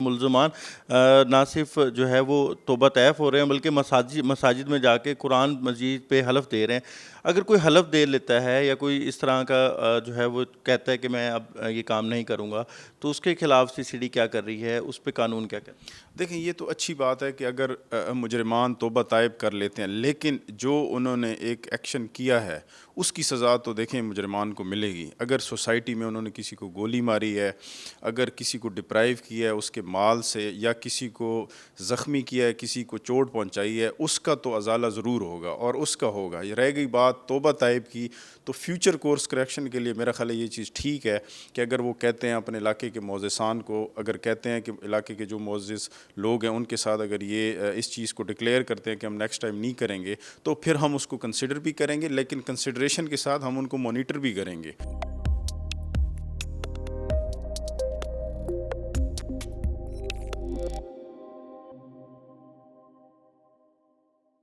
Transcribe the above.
ملزمان نہ صرف جو ہے وہ توبہ طیف ہو رہے ہیں بلکہ مساجد میں جا کے قرآن مجید پہ حلف دے رہے ہیں. اگر کوئی حلف دے لیتا ہے یا کوئی اس طرح کا جو ہے وہ کہتا ہے کہ میں اب یہ کام نہیں کروں گا, تو اس کے خلاف CCD کیا کر رہی ہے, اس پہ قانون کیا کہتا ہے؟ دیکھیں یہ تو اچھی بات ہے کہ اگر مجرمان توبہ طائب کر لیتے ہیں, لیکن جو انہوں نے ایک ایکشن کیا ہے اس کی سزا تو دیکھیں مجرمان کو ملے گی. اگر سوسائٹی میں انہوں نے کسی کو گولی ماری ہے, اگر کسی کو ڈپرائیو کیا ہے اس کے مال سے, یا کسی کو زخمی کیا ہے, کسی کو چوٹ پہنچائی ہے, اس کا تو ازالہ ضرور ہوگا اور اس کا ہوگا. یہ رہ گئی بات توبہ طائب کی, تو فیوچر کورس کریکشن کے لیے میرا خیال ہے یہ چیز ٹھیک ہے کہ اگر وہ کہتے ہیں اپنے علاقے کے معززان کو, اگر کہتے ہیں کہ علاقے کے جو معزز لوگ ہیں ان کے ساتھ اگر یہ اس چیز کو ڈکلیئر کرتے ہیں کہ ہم نیکسٹ ٹائم نہیں کریں گے, تو پھر ہم اس کو کنسیڈر بھی کریں گے, لیکن کنسیڈریشن کے ساتھ ہم ان کو مانیٹر بھی کریں گے.